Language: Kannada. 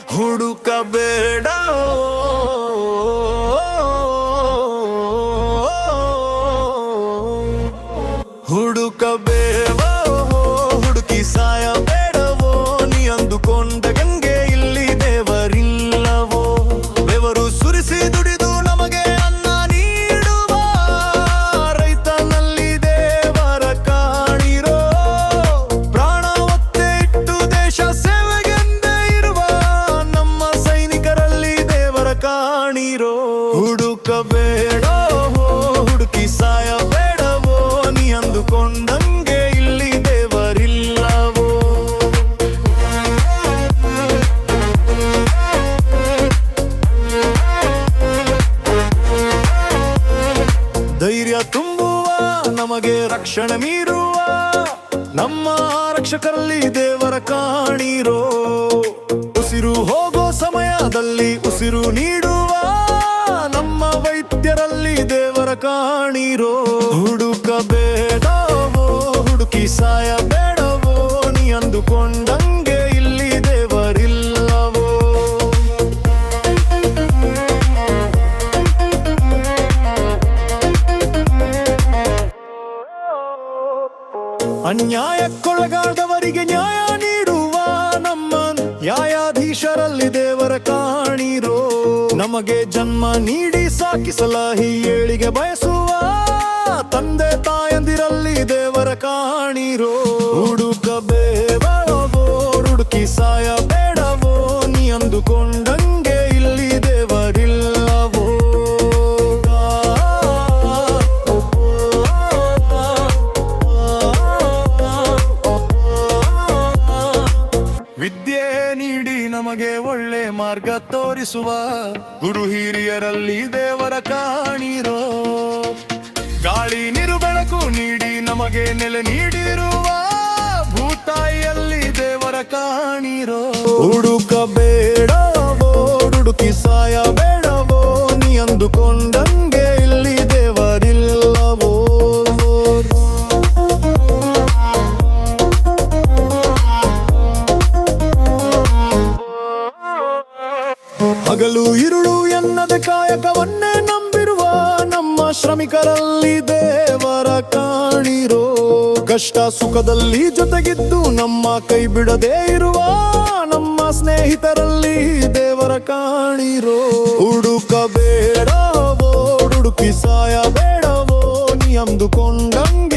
ಹುಡುಕಬೇಡ ಹುಡುಕಬೇಡವೋ ಹುಡುಕಿ ಸಾಯಬೇಡವೋ ನೀ ಅಂದುಕೊಂಡ ಗಂಗೆ ಇಲ್ಲಿ ದೇವರಿಲ್ಲವೋ ಬೆವರು ಸುರಿಸಿ ದುಡಿದು ನಮಗೆ ಅನ್ನ ನೀಡುವ ರೈತನಲ್ಲಿ ದೇವರ ಕಾಣಿರೋ ಪ್ರಾಣ ಒತ್ತೆ ಇಟ್ಟು ದೇಶ ಸೇವೆಗೆಂದೇ ಇರುವ ನಮ್ಮ ಸೈನಿಕರಲ್ಲಿ ದೇವರ ಕಾಣಿರೋ ಹುಡುಕಬೇಡೋ ಹುಡುಕಿ ಸಾಯಬೇಡವೋ ನೀ ಅಂದುಕೊಂಡಂಗೆ ಇಲ್ಲಿ ದೇವರಿಲ್ಲವೋ ಧೈರ್ಯ ತುಂಬುವ ನಮಗೆ ರಕ್ಷಣೆ ಮೀರುವ ನಮ್ಮ ರಕ್ಷಕರಲ್ಲಿ ದೇವರ ಕಾಣಿರೋ ಉಸಿರು ಹೋಗೋ ಸಮಯದಲ್ಲಿ ಉಸಿರು ನೀಡುವ ನಮ್ಮ ವೈದ್ಯರಲ್ಲಿ ದೇವರ ಕಾಣಿರೋ ಹುಡುಕಬೇಡವೋ ಹುಡುಕಿ ಸಾಯಬೇಡವೋ ನೀ ಅಂದುಕೊಂಡಂಗೆ ಇಲ್ಲಿ ದೇವರಿಲ್ಲವೋ ಅನ್ಯಾಯಕ್ಕೊಳಗಾದವರಿಗೆ ನ್ಯಾಯ ನೀಡುವ ನಮ್ಮ ನ್ಯಾಯಾಧೀಶರಲ್ಲಿ ದೇವರ ಕಾಣಿರೋ ನಮಗೆ ಜನ್ಮ ನೀಡಿ ಸಾಕಿಸಲಾಹಿ ಏಳಿಗೆ ಬಯಸುವ ತಂದೆ ತಾಯಂದಿರಲ್ಲಿ ದೇವರ ಕಾಣಿರೋ ಹುಡುಕಬೇಡವೋ ಹುಡುಕಿ ಸಾಯಬೇಡವೋ ನೀ ಅಂದುಕೊಂಡಂಗೆ ಇಲ್ಲಿ ದೇವರಿಲ್ಲವೋ ವಿದ್ಯೆ ನೀಡಿ ನಮಗೆ ಒಳ್ಳೆ ಮಾರ್ಗ ತೋರಿಸುವ ಗುರು ಹಿರಿಯರಲ್ಲಿ ದೇವರ ಕಾಣಿರೋ ಗಾಳಿ ನೀರು ಬೆಳಕು ನೀಡಿ ನಮಗೆ ನೆಲೆ ನೀಡಿರುವ ಭೂತಾಯಿಯಲ್ಲಿ ದೇವರ ಕಾಣಿರೋ ಹುಡುಕಬೇಡವೋ ಹುಡುಕಿ ಸಾಯಬೇಡವೋ ನೀ ಅಂದುಕೊಂಡಂಗೆ ಇಲ್ಲಿ ದೇವರಿಲ್ಲವೋ ಹಗಲು ಇರುಳು ಎನ್ನದೆ ಕಾಯಕವನ್ನೇ ನಂಬಿರುವ ನಮ್ಮ ಶ್ರಮಿಕರಲ್ಲಿ ದೇವರ ಕಾಣಿರೋ ಕಷ್ಟ ಸುಖದಲ್ಲಿ ಜೊತೆಗಿದ್ದು ನಮ್ಮ ಕೈ ಬಿಡದೇ ಇರುವ ನಮ್ಮ ಸ್ನೇಹಿತರಲ್ಲಿ ದೇವರ ಕಾಣಿರೋ ಹುಡುಕಬೇಡವೋ ಹುಡುಕಿ ಸಾಯಬೇಡವೋ ನೀ ಅಂದುಕೊಂಡಂಗೆ